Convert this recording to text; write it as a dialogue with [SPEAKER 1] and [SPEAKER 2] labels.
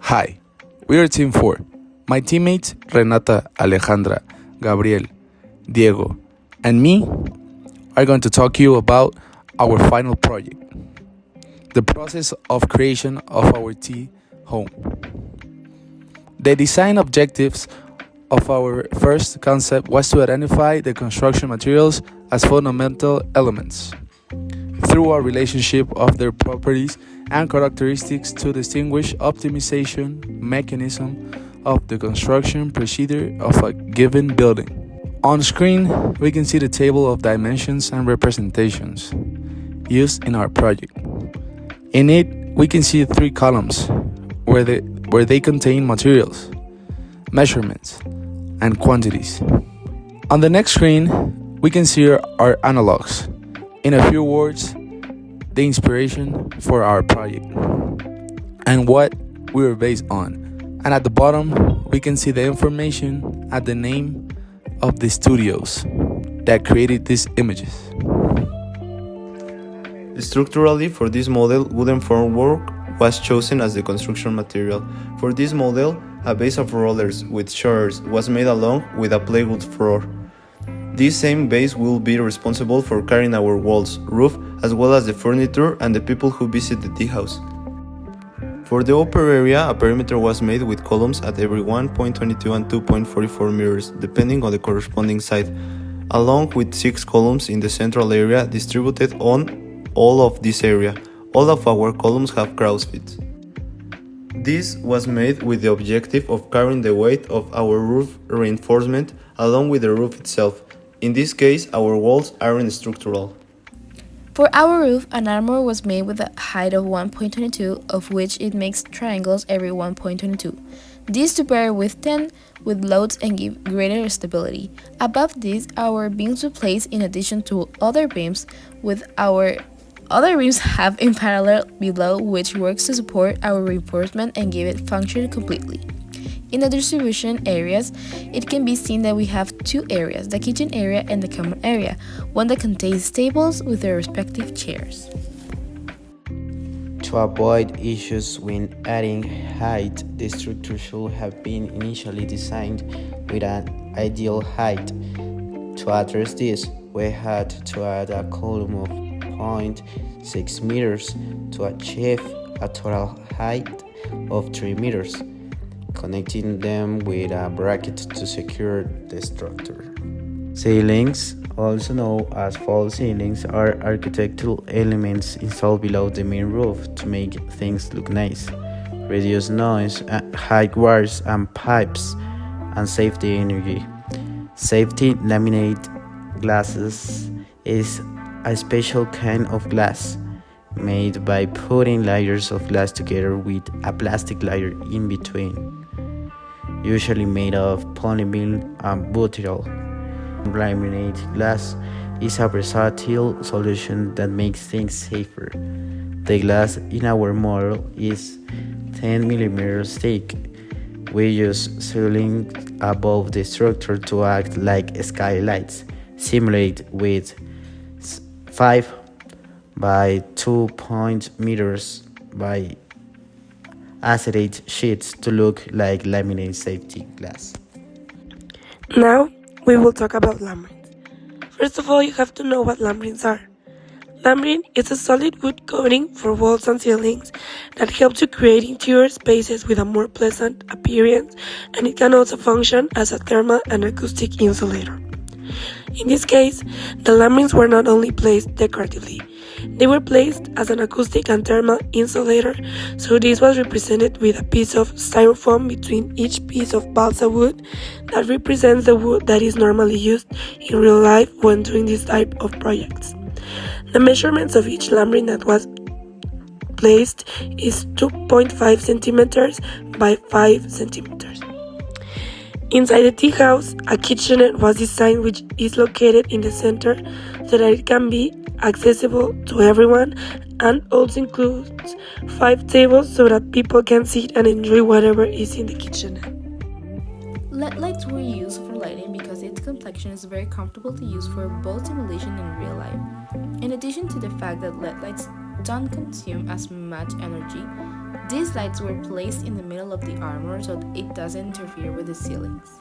[SPEAKER 1] Hi, we are Team 4. My teammates Renata, Alejandra, Gabriel, Diego, and me are going to talk to you about our final project, the process of creation of our tea home. The design objectives of our first concept was to identify the construction materials as fundamental elements through our relationship of their properties and characteristics to distinguish optimization mechanism of the construction procedure of a given building. On screen, we can see the table of dimensions and representations used in our project. In it, we can see 3 columns where they contain materials, measurements, and quantities. On the next screen, we can see our analogs. In a few words, the inspiration for our project and what we were based on. And at the bottom, we can see the information and the name of the studios that created these images.
[SPEAKER 2] Structurally, for this model, wooden formwork was chosen as the construction material. For this model, a base of rollers with shutters was made along with a plywood floor. This same base will be responsible for carrying our walls, roof, as well as the furniture and the people who visit the tea house. For the upper area, a perimeter was made with columns at every 1.22 and 2.44 meters, depending on the corresponding side, along with 6 columns in the central area distributed on all of this area. All of our columns have cross feet. This was made with the objective of carrying the weight of our roof reinforcement along with the roof itself. In this case, our walls aren't structural.
[SPEAKER 3] For our roof, an armor was made with a height of 1.22, of which it makes triangles every 1.22. This to bear with 10 with loads and give greater stability. Above this, our beams were placed in addition to other beams with our other beams have in parallel below, which works to support our reinforcement and give it function completely. In the distribution areas, it can be seen that we have 2 areas, the kitchen area and the common area, one that contains tables with their respective chairs.
[SPEAKER 4] To avoid issues when adding height, the structure should have been initially designed with an ideal height. To address this, we had to add a column of 0.6 meters to achieve a total height of 3 meters. Connecting them with a bracket to secure the structure. Ceilings, also known as false ceilings, are architectural elements installed below the main roof to make things look nice, reduce noise, height wires and pipes, and save the energy. Safety laminate glasses is a special kind of glass made by putting layers of glass together with a plastic layer in between, usually made of polyvinyl and butyl. Laminate glass is a versatile solution that makes things safer. The glass in our model is 10 millimeters thick. We use ceilings above the structure to act like skylights, simulate with 5 by 2 meters by acetate sheets to look like laminate safety glass.
[SPEAKER 5] Now we will talk about lambrines. First of all, you have to know what lambrines are. Lambrine is a solid wood coating for walls and ceilings that helps to create interior spaces with a more pleasant appearance, and it can also function as a thermal and acoustic insulator. In this case, the lambrines were not only placed decoratively, they were placed as an acoustic and thermal insulator, so this was represented with a piece of styrofoam between each piece of balsa wood that represents the wood that is normally used in real life when doing this type of projects. The measurements of each lambrine that was placed is 2.5 centimeters by 5 centimeters. Inside the tea house, a kitchenette was designed which is located in the center so that it can be accessible to everyone, and also includes 5 tables so that people can sit and enjoy whatever is in the kitchenette.
[SPEAKER 3] LED lights were used for lighting because its complexion is very comfortable to use for both simulation and real life. In addition to the fact that LED lights don't consume as much energy. These lights were placed in the middle of the armor so it doesn't interfere with the ceilings.